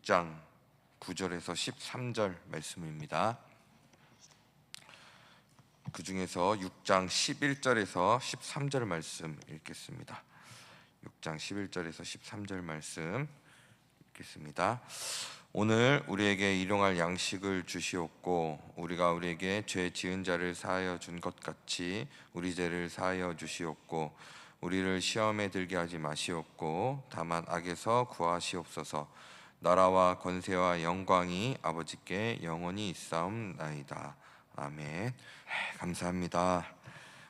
6장 9절에서 13절 말씀입니다. 그 중에서 6장 11절에서 13절 말씀 읽겠습니다. 6장 11절에서 13절 말씀 읽겠습니다. 오늘 우리에게 일용할 양식을 주시옵고 우리가 우리에게 죄 지은 자를 사하여 준 것 같이 우리 죄를 사하여 주시옵고 우리를 시험에 들게 하지 마시옵고 다만 악에서 구하시옵소서. 나라와 권세와 영광이 아버지께 영원히 있사옵나이다. 아멘. 감사합니다.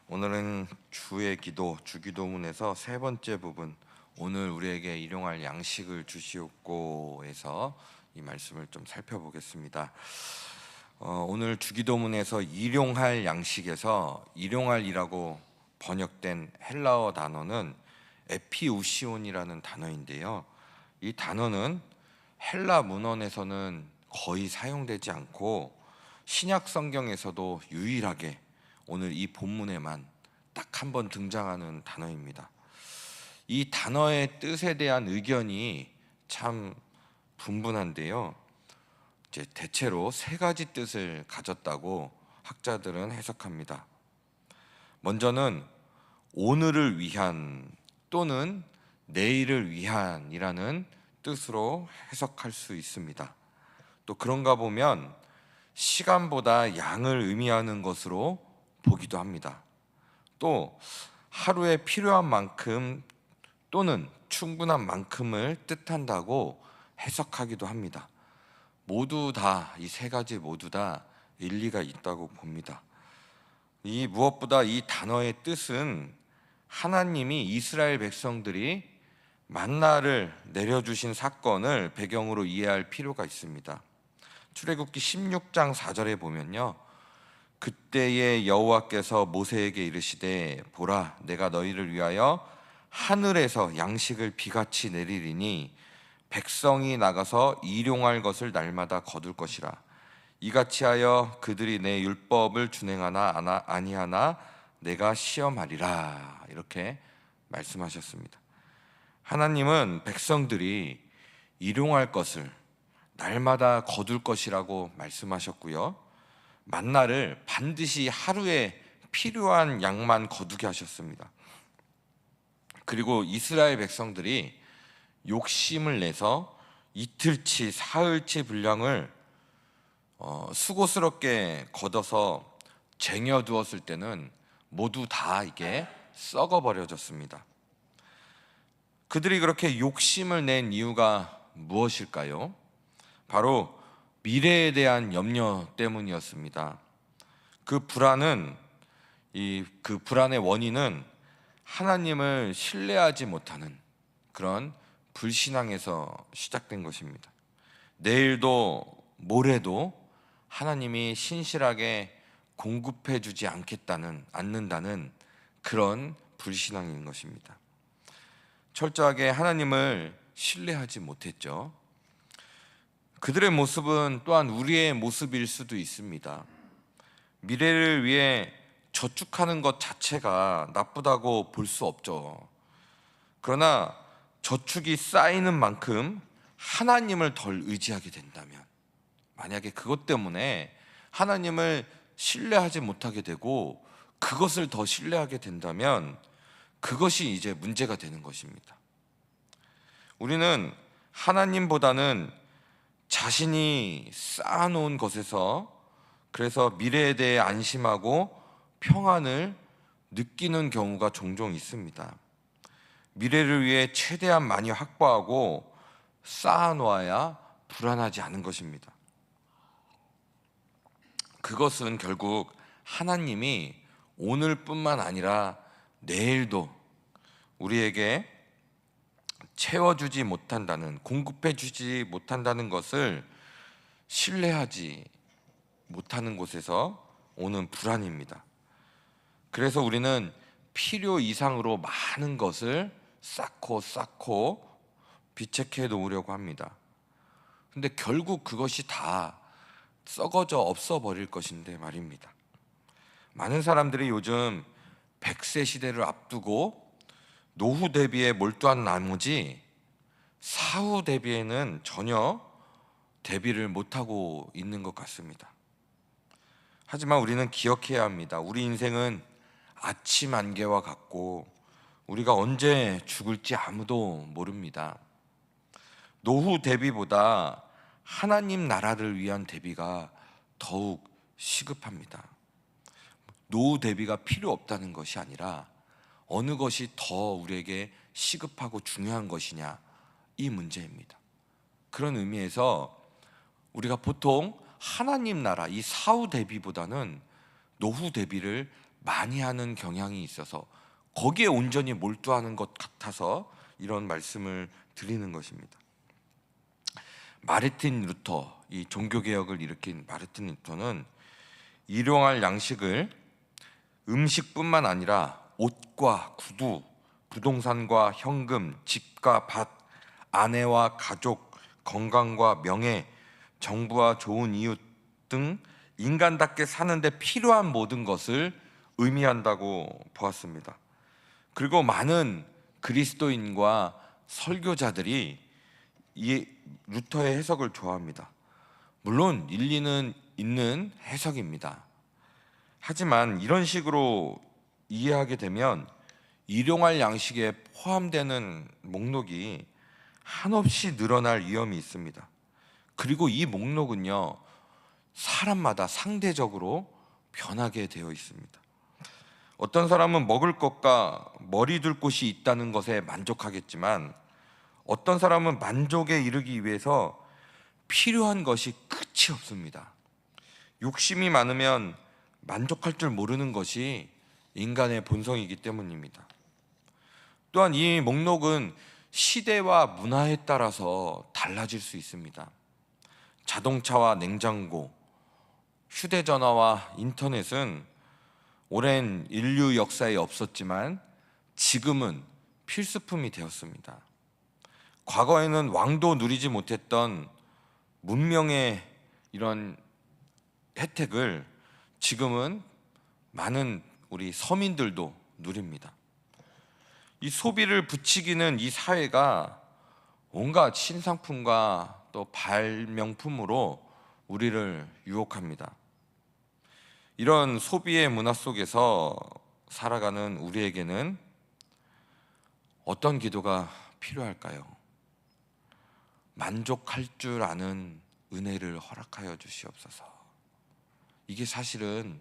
오늘은 주의 기도, 주기도문에서 세 번째 부분, 오늘 우리에게 일용할 양식을 주시옵고에서 이 말씀을 좀 살펴보겠습니다. 오늘 주기도문에서 일용할 양식에서 일용할이라고 번역된 헬라어 단어는 에피우시온이라는 단어인데요. 이 단어는 헬라 문헌에서는 거의 사용되지 않고 신약 성경에서도 유일하게 오늘 이 본문에만 딱 한 번 등장하는 단어입니다. 이 단어의 뜻에 대한 의견이 참 분분한데요. 이제 대체로 세 가지 뜻을 가졌다고 학자들은 해석합니다. 먼저는 오늘을 위한 또는 내일을 위한이라는 뜻으로 해석할 수 있습니다. 또 그런가 보면 시간보다 양을 의미하는 것으로 보기도 합니다. 또 하루에 필요한 만큼 또는 충분한 만큼을 뜻한다고 해석하기도 합니다. 모두 다 이 세 가지 모두 다 일리가 있다고 봅니다. 이 무엇보다 이 단어의 뜻은 하나님이 이스라엘 백성들이 만나를 내려주신 사건을 배경으로 이해할 필요가 있습니다. 출애굽기 16장 4절에 보면요, 그때에 여호와께서 모세에게 이르시되 보라 내가 너희를 위하여 하늘에서 양식을 비같이 내리리니 백성이 나가서 일용할 것을 날마다 거둘 것이라. 이같이 하여 그들이 내 율법을 준행하나 아니하나 내가 시험하리라. 이렇게 말씀하셨습니다. 하나님은 백성들이 일용할 것을 날마다 거둘 것이라고 말씀하셨고요, 만나를 반드시 하루에 필요한 양만 거두게 하셨습니다. 그리고 이스라엘 백성들이 욕심을 내서 이틀치 사흘치 분량을 수고스럽게 걷어서 쟁여두었을 때는 모두 다 이게 썩어버려졌습니다. 그들이 그렇게 욕심을 낸 이유가 무엇일까요? 바로 미래에 대한 염려 때문이었습니다. 그 불안의 원인은 하나님을 신뢰하지 못하는 그런 불신앙에서 시작된 것입니다. 내일도 모레도 하나님이 신실하게 공급해 주지 않는다는 그런 불신앙인 것입니다. 철저하게 하나님을 신뢰하지 못했죠. 그들의 모습은 또한 우리의 모습일 수도 있습니다. 미래를 위해 저축하는 것 자체가 나쁘다고 볼 수 없죠. 그러나 저축이 쌓이는 만큼 하나님을 덜 의지하게 된다면, 만약에 그것 때문에 하나님을 신뢰하지 못하게 되고 그것을 더 신뢰하게 된다면 그것이 이제 문제가 되는 것입니다. 우리는 하나님보다는 자신이 쌓아놓은 것에서 그래서 미래에 대해 안심하고 평안을 느끼는 경우가 종종 있습니다. 미래를 위해 최대한 많이 확보하고 쌓아놓아야 불안하지 않은 것입니다. 그것은 결국 하나님이 오늘뿐만 아니라 내일도 우리에게 채워주지 못한다는, 공급해주지 못한다는 것을 신뢰하지 못하는 곳에서 오는 불안입니다. 그래서 우리는 필요 이상으로 많은 것을 쌓고 비책해 놓으려고 합니다. 근데 결국 그것이 다 썩어져 없어버릴 것인데 말입니다. 많은 사람들이 요즘 100세 시대를 앞두고 노후 대비에 몰두한 나머지 사후 대비에는 전혀 대비를 못하고 있는 것 같습니다. 하지만 우리는 기억해야 합니다. 우리 인생은 아침 안개와 같고 우리가 언제 죽을지 아무도 모릅니다. 노후 대비보다 하나님 나라를 위한 대비가 더욱 시급합니다. 노후 대비가 필요 없다는 것이 아니라 어느 것이 더 우리에게 시급하고 중요한 것이냐, 이 문제입니다. 그런 의미에서 우리가 보통 하나님 나라, 이 사후 대비보다는 노후 대비를 많이 하는 경향이 있어서 거기에 온전히 몰두하는 것 같아서 이런 말씀을 드리는 것입니다. 마르틴 루터, 이 종교개혁을 일으킨 마르틴 루터는 일용할 양식을 음식뿐만 아니라 옷과 구두, 부동산과 현금, 집과 밭, 아내와 가족, 건강과 명예, 정부와 좋은 이웃 등 인간답게 사는데 필요한 모든 것을 의미한다고 보았습니다. 그리고 많은 그리스도인과 설교자들이 이 루터의 해석을 좋아합니다. 물론 일리는 있는 해석입니다. 하지만 이런 식으로 이해하게 되면 일용할 양식에 포함되는 목록이 한없이 늘어날 위험이 있습니다. 그리고 이 목록은요, 사람마다 상대적으로 변하게 되어 있습니다. 어떤 사람은 먹을 것과 머리 둘 곳이 있다는 것에 만족하겠지만 어떤 사람은 만족에 이르기 위해서 필요한 것이 끝이 없습니다. 욕심이 많으면 만족할 줄 모르는 것이 인간의 본성이기 때문입니다. 또한 이 목록은 시대와 문화에 따라서 달라질 수 있습니다. 자동차와 냉장고, 휴대전화와 인터넷은 오랜 인류 역사에 없었지만 지금은 필수품이 되었습니다. 과거에는 왕도 누리지 못했던 문명의 이런 혜택을 지금은 많은 우리 서민들도 누립니다. 이 소비를 부추기는 이 사회가 온갖 신상품과 또 발명품으로 우리를 유혹합니다. 이런 소비의 문화 속에서 살아가는 우리에게는 어떤 기도가 필요할까요? 만족할 줄 아는 은혜를 허락하여 주시옵소서. 이게 사실은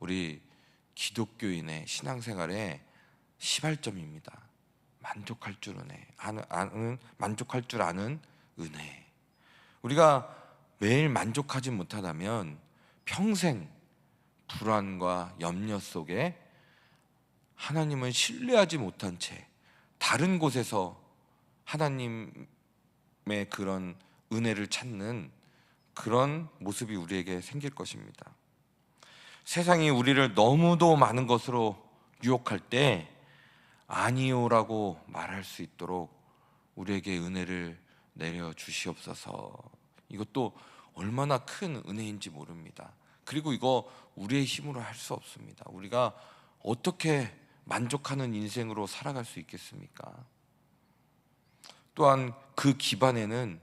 우리 기독교인의 신앙생활의 시발점입니다. 만족할 줄 만족할 줄 아는 은혜. 우리가 매일 만족하지 못하다면 평생 불안과 염려 속에 하나님을 신뢰하지 못한 채 다른 곳에서 하나님의 그런 은혜를 찾는 그런 모습이 우리에게 생길 것입니다. 세상이 우리를 너무도 많은 것으로 유혹할 때 아니요라고 말할 수 있도록 우리에게 은혜를 내려 주시옵소서. 이것도 얼마나 큰 은혜인지 모릅니다. 그리고 이거 우리의 힘으로 할 수 없습니다. 우리가 어떻게 만족하는 인생으로 살아갈 수 있겠습니까? 또한 그 기반에는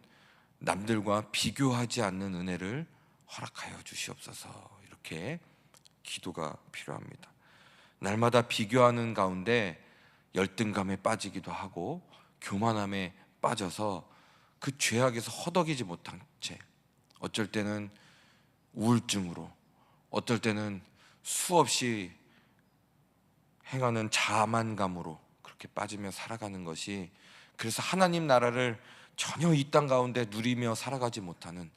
남들과 비교하지 않는 은혜를 허락하여 주시옵소서. 이렇게 기도가 필요합니다. 날마다 비교하는 가운데 열등감에 빠지기도 하고 교만함에 빠져서 그 죄악에서 허덕이지 못한 채 어쩔 때는 우울증으로, 어떨 때는 수없이 행하는 자만감으로 그렇게 빠지며 살아가는 것이, 그래서 하나님 나라를 전혀 이 땅 가운데 누리며 살아가지 못하는,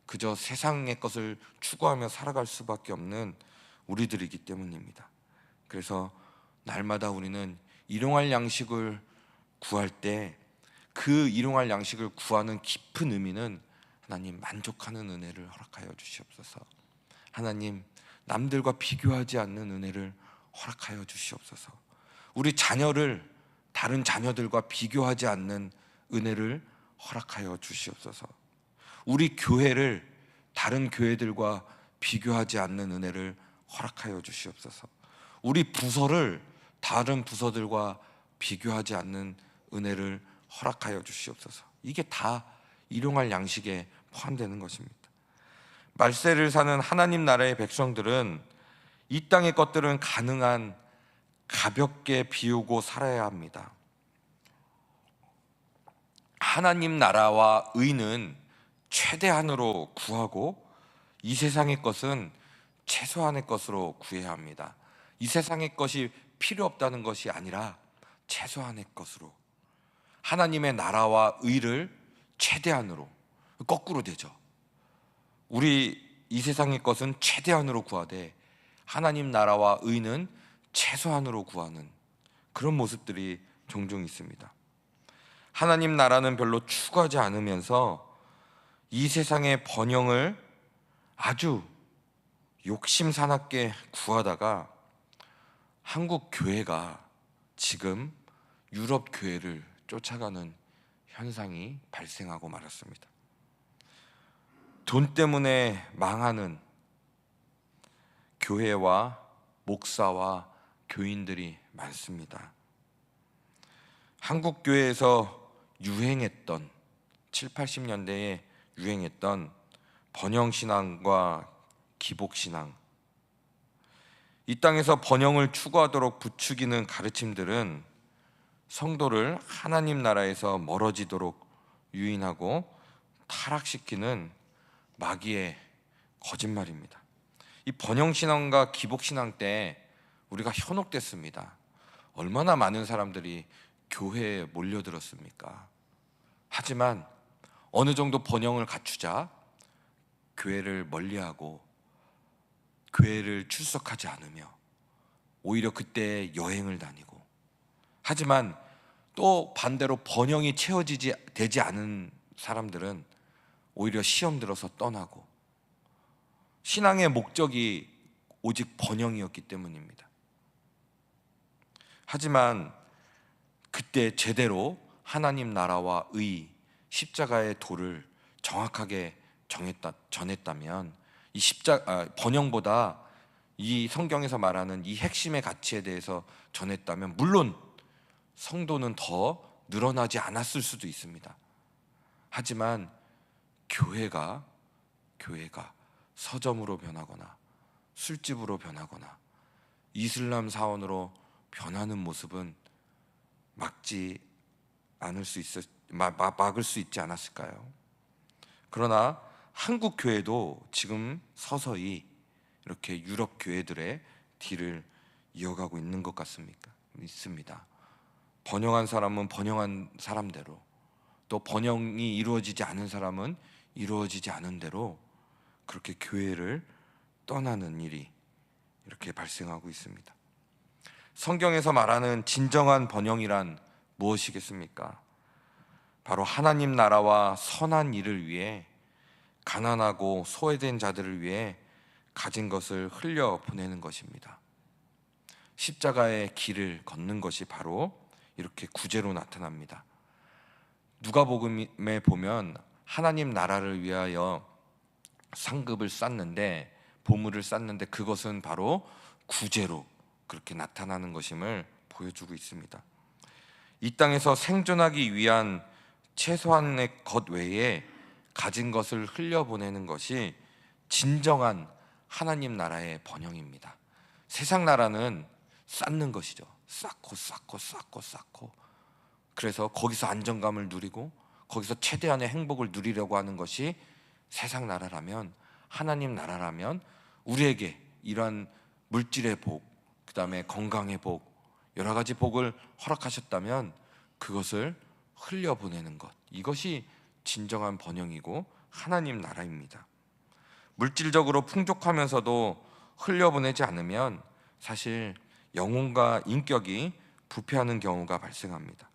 그저 세상의 것을 추구하며 살아갈 수밖에 없는 우리들이기 때문입니다. 그래서 날마다 우리는 일용할 양식을 구할 때 그 일용할 양식을 구하는 깊은 의미는 하나님 만족하는 은혜를 허락하여 주시옵소서. 하나님 남들과 비교하지 않는 은혜를 허락하여 주시옵소서. 우리 자녀를 다른 자녀들과 비교하지 않는 은혜를 허락하여 주시옵소서. 우리 교회를 다른 교회들과 비교하지 않는 은혜를 허락하여 주시옵소서. 우리 부서를 다른 부서들과 비교하지 않는 은혜를 허락하여 주시옵소서. 이게 다 일용할 양식에 포함되는 것입니다. 말세를 사는 하나님 나라의 백성들은 이 땅의 것들은 가능한 가볍게 비우고 살아야 합니다. 하나님 나라와 의는 최대한으로 구하고 이 세상의 것은 최소한의 것으로 구해야 합니다. 이 세상의 것이 필요 없다는 것이 아니라 최소한의 것으로, 하나님의 나라와 의를 최대한으로, 거꾸로 되죠. 우리 이 세상의 것은 최대한으로 구하되 하나님 나라와 의는 최소한으로 구하는 그런 모습들이 종종 있습니다. 하나님 나라는 별로 추구하지 않으면서 이 세상의 번영을 아주 욕심사납게 구하다가 한국 교회가 지금 유럽 교회를 쫓아가는 현상이 발생하고 말았습니다. 돈 때문에 망하는 교회와 목사와 교인들이 많습니다. 한국 교회에서 유행했던 7, 80년대에 유행했던 번영신앙과 기복신앙, 이 땅에서 번영을 추구하도록 부추기는 가르침들은 성도를 하나님 나라에서 멀어지도록 유인하고 타락시키는 마귀의 거짓말입니다. 이 번영신앙과 기복신앙 때 우리가 현혹됐습니다. 얼마나 많은 사람들이 교회에 몰려들었습니까? 하지만 어느 정도 번영을 갖추자 교회를 멀리하고 교회를 출석하지 않으며 오히려 그때 여행을 다니고, 하지만 또 반대로 번영이 되지 않은 사람들은 오히려 시험 들어서 떠나고, 신앙의 목적이 오직 번영이었기 때문입니다. 하지만 그때 제대로 하나님 나라와 의, 십자가의 도를 정확하게 전했다면 이 번영보다 이 성경에서 말하는 이 핵심의 가치에 대해서 전했다면 물론 성도는 더 늘어나지 않았을 수도 있습니다. 하지만 교회가 서점으로 변하거나 술집으로 변하거나 이슬람 사원으로 변하는 모습은 막을 수 있지 않았을까요? 그러나 한국 교회도 지금 서서히 이렇게 유럽 교회들의 뒤를 이어가고 있는 것 있습니다. 번영한 사람은 번영한 사람대로, 또 번영이 이루어지지 않은 사람은 이루어지지 않은 대로 그렇게 교회를 떠나는 일이 이렇게 발생하고 있습니다. 성경에서 말하는 진정한 번영이란 무엇이겠습니까? 바로 하나님 나라와 선한 일을 위해 가난하고 소외된 자들을 위해 가진 것을 흘려 보내는 것입니다. 십자가의 길을 걷는 것이 바로 이렇게 구제로 나타납니다. 누가복음에 보면 하나님 나라를 위하여 상급을 쌓는데, 보물을 쌓는데 그것은 바로 구제로 그렇게 나타나는 것임을 보여주고 있습니다. 이 땅에서 생존하기 위한 최소한의 것 외에 가진 것을 흘려보내는 것이 진정한 하나님 나라의 번영입니다. 세상 나라는 쌓는 것이죠. 쌓고 그래서 거기서 안정감을 누리고 거기서 최대한의 행복을 누리려고 하는 것이 세상 나라라면, 하나님 나라라면 우리에게 이러한 물질의 복, 그 다음에 건강의 복, 여러 가지 복을 허락하셨다면 그것을 흘려보내는 것, 이것이 진정한 번영이고 하나님 나라입니다. 물질적으로 풍족하면서도 흘려보내지 않으면 사실 영혼과 인격이 부패하는 경우가 발생합니다.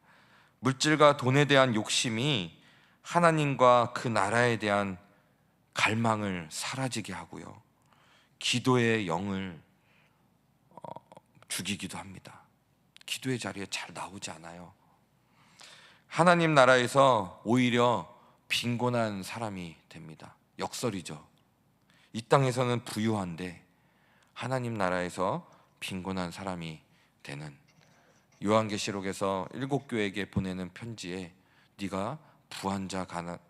물질과 돈에 대한 욕심이 하나님과 그 나라에 대한 갈망을 사라지게 하고요, 기도의 영을 죽이기도 합니다. 기도의 자리에 잘 나오지 않아요. 하나님 나라에서 오히려 빈곤한 사람이 됩니다. 역설이죠. 이 땅에서는 부유한데 하나님 나라에서 빈곤한 사람이 되는, 요한계시록에서 7 교회에게 보내는 편지에 네가 부한 자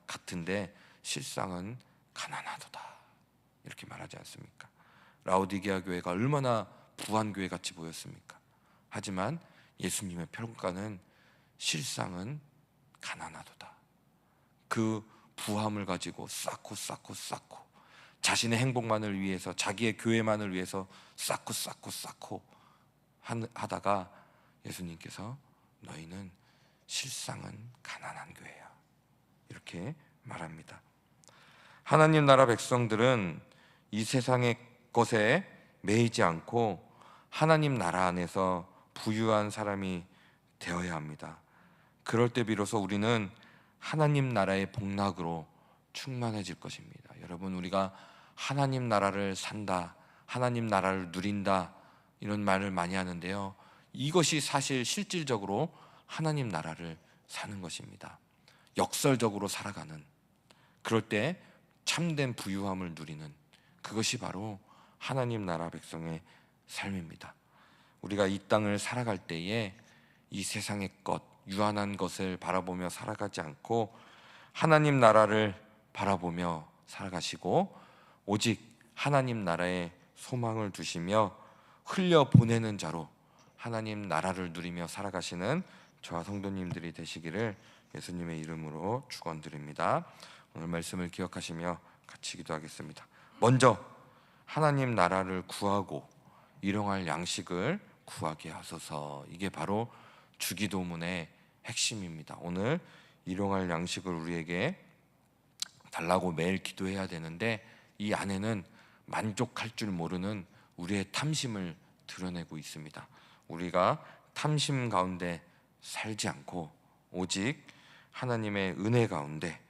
같은데 실상은 가난하도다, 이렇게 말하지 않습니까? 라오디게아 교회가 얼마나 부한 교회 같이 보였습니까? 하지만 예수님의 평가는 실상은 가난하도다. 그 부함을 가지고 쌓고 자신의 행복만을 위해서, 자기의 교회만을 위해서 쌓고 하다가 예수님께서 너희는 실상은 가난한 교회야, 이렇게 말합니다. 하나님 나라 백성들은 이 세상의 것에 매이지 않고 하나님 나라 안에서 부유한 사람이 되어야 합니다. 그럴 때 비로소 우리는 하나님 나라의 복락으로 충만해질 것입니다. 여러분, 우리가 하나님 나라를 산다, 하나님 나라를 누린다, 이런 말을 많이 하는데요, 이것이 사실 실질적으로 하나님 나라를 사는 것입니다. 역설적으로 살아가는, 그럴 때 참된 부유함을 누리는, 그것이 바로 하나님 나라 백성의 삶입니다. 우리가 이 땅을 살아갈 때에 이 세상의 것, 유한한 것을 바라보며 살아가지 않고 하나님 나라를 바라보며 살아가시고 오직 하나님 나라에 소망을 두시며 흘려보내는 자로 하나님 나라를 누리며 살아가시는 저와 성도님들이 되시기를 예수님의 이름으로 축원드립니다. 오늘 말씀을 기억하시며 같이 기도하겠습니다. 먼저 하나님 나라를 구하고 일용할 양식을 구하게 하소서. 이게 바로 주기도문의 핵심입니다. 오늘 일용할 양식을 우리에게 달라고 매일 기도해야 되는데, 이 안에는 만족할 줄 모르는 우리의 탐심을 드러내고 있습니다. 우리가 탐심 가운데 살지 않고 오직 하나님의 은혜 가운데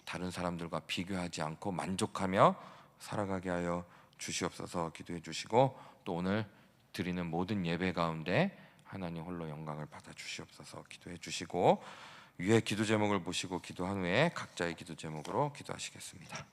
다른 사람들과 비교하지 않고 만족하며 살아가게 하여 주시옵소서. 기도해 주시고 또 오늘 드리는 모든 예배 가운데 하나님 홀로 영광을 받아 주시옵소서. 기도해 주시고 위에 기도 제목을 보시고 기도한 후에 각자의 기도 제목으로 기도하시겠습니다.